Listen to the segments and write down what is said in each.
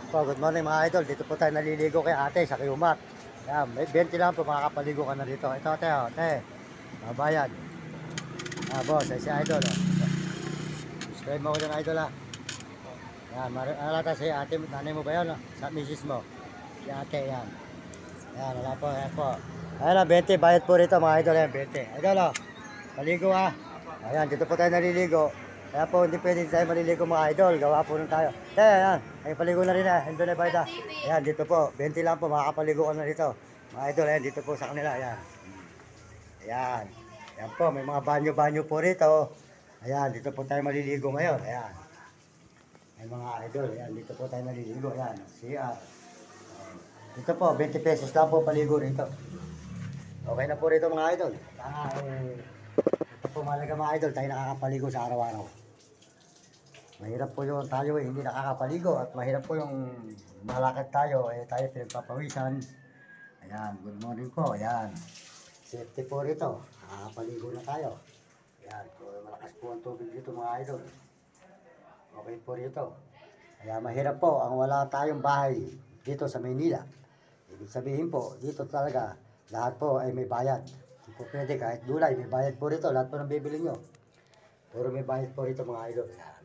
Po, good morning mga idol. Dito po tayo naliligo kay ate sa Kiyumat. Yan, may 20 lang po makakapaligo ka na dito. Ito ate, oh, ate. Babayad. Boss, ay si idol. Oh. Subscribe mo ko dyan idol ah. Yan, alata si ate, nanay mo ba yan? Oh? Sa misis mo. Si ate, yan. Yan, wala po, yan po. Ayan na, 20, bayad po rito mga idol. Yan, 20. Idol, oh. Paligo ah. Ayan, dito po tayo naliligo. Kaya po hindi pwede tayo maliligo mga idol. Gawa po nun tayo. Ayan, ay paligo na rin eh. Hindi na bayad ah. Ayan, dito po. 20 lang po, makakapaligo ka na dito. Mga idol, ayan, dito po sa kanila. Ayan. Ayan. Ayan po, may mga banyo-banyo po rito. Ayan, dito po tayo maliligo ngayon. Ayan. May mga idol. Ayan, dito po tayo maliligo. Ayan, CR. Dito po, 20 pesos lang po paligo rito. Okay na po rito mga idol. Ito po malaga mga idol, tayo nakakapaligo sa araw-araw. Mahirap po yung tayo hindi nakakapaligo at mahirap po yung malakad tayo, tayo pinagpapawisan. Ayan, good morning po, ayan. Safety po rito, nakakapaligo na tayo. Ayan, malakas po ang tubig dito mga idol. Okay po rito. Kaya mahirap po ang wala tayong bahay dito sa Maynila. Ibig sabihin po, dito talaga lahat po ay may bayad. Hindi po pwede kahit gulay, may bayad po rito. Lahat po ng bibili nyo. Puro may bayad po rito mga idol. Ayan.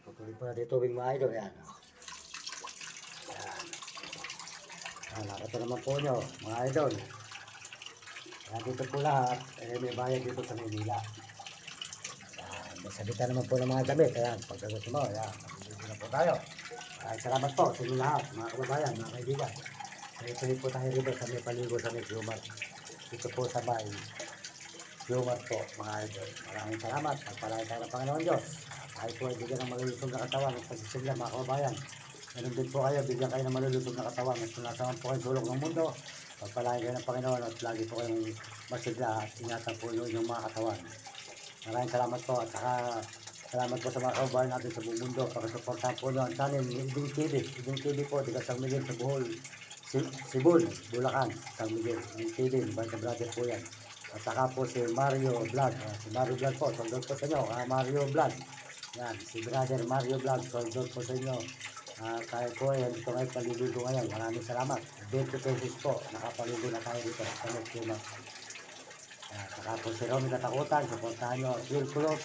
Tutuloy po na dito mga idol. Ayan. Ayan. Ayan, nakita naman po nyo mga idol. Ayan, dito po lahat may bayad dito sa Manila. Ayan, may sabitan naman po ng mga damit. Ayan, pagkagot mo. Ayan, dito na po tayo. Ay, salamat po sa inyo lahat, mga kababayan, mga kaibigan. Tuloy po tayo rito sa may paligo sa may Kiyumat. Dito po sa may Kiyumat po, mga idol. Maraming salamat. Pagpalain tayo ng Panginoon Diyos. Tayo po ay bigyan ng malulusog na katawan at pagsisigla, mga kababayan. Ganun din po kayo, bigyan kayo ng malulusog na katawan at sunasaman po kayo sulok ng mundo. Pagpalain kayo ng Panginoon at lagi po kayong masigla at ingatan po yung mga katawan. Maraming salamat po at saka salamat po sa mga kababayan natin sa buong mundo. Pagkasuportahan po nyo ang channel ni Iding TV. Iding TV po, di ka San Miguel sa Bohol. Sibul, Bulacan, San Miguel. Iding TV, Banta Brother po yan. At saka po si Mario Vlog. Si Mario Vlog po, sold out po sa inyo. Mario Vlog. Yan, si Brother Mario Vlog, sold out po sa inyo. Tayo po, yan, ito ngayon, paliligo ngayon. Maraming salamat. 20 pesos po, nakapaligo na tayo dito sa Nagtumat. Saka po si Romy Katakutan, supportahan nyo, Will Kulot.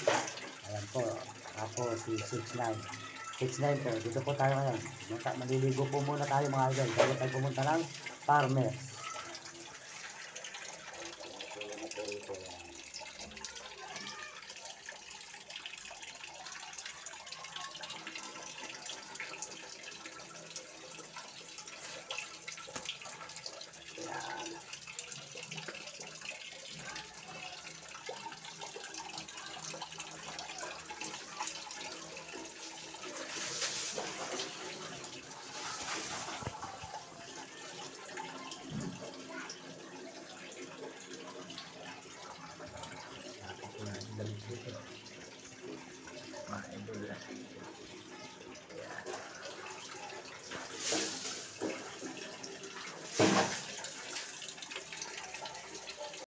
Ayan po, saka po si 69. 69 po, dito po tayo ngayon. Maliligo po muna tayo mga idol. Bago tayo pumunta ng Farmers. Mga idol.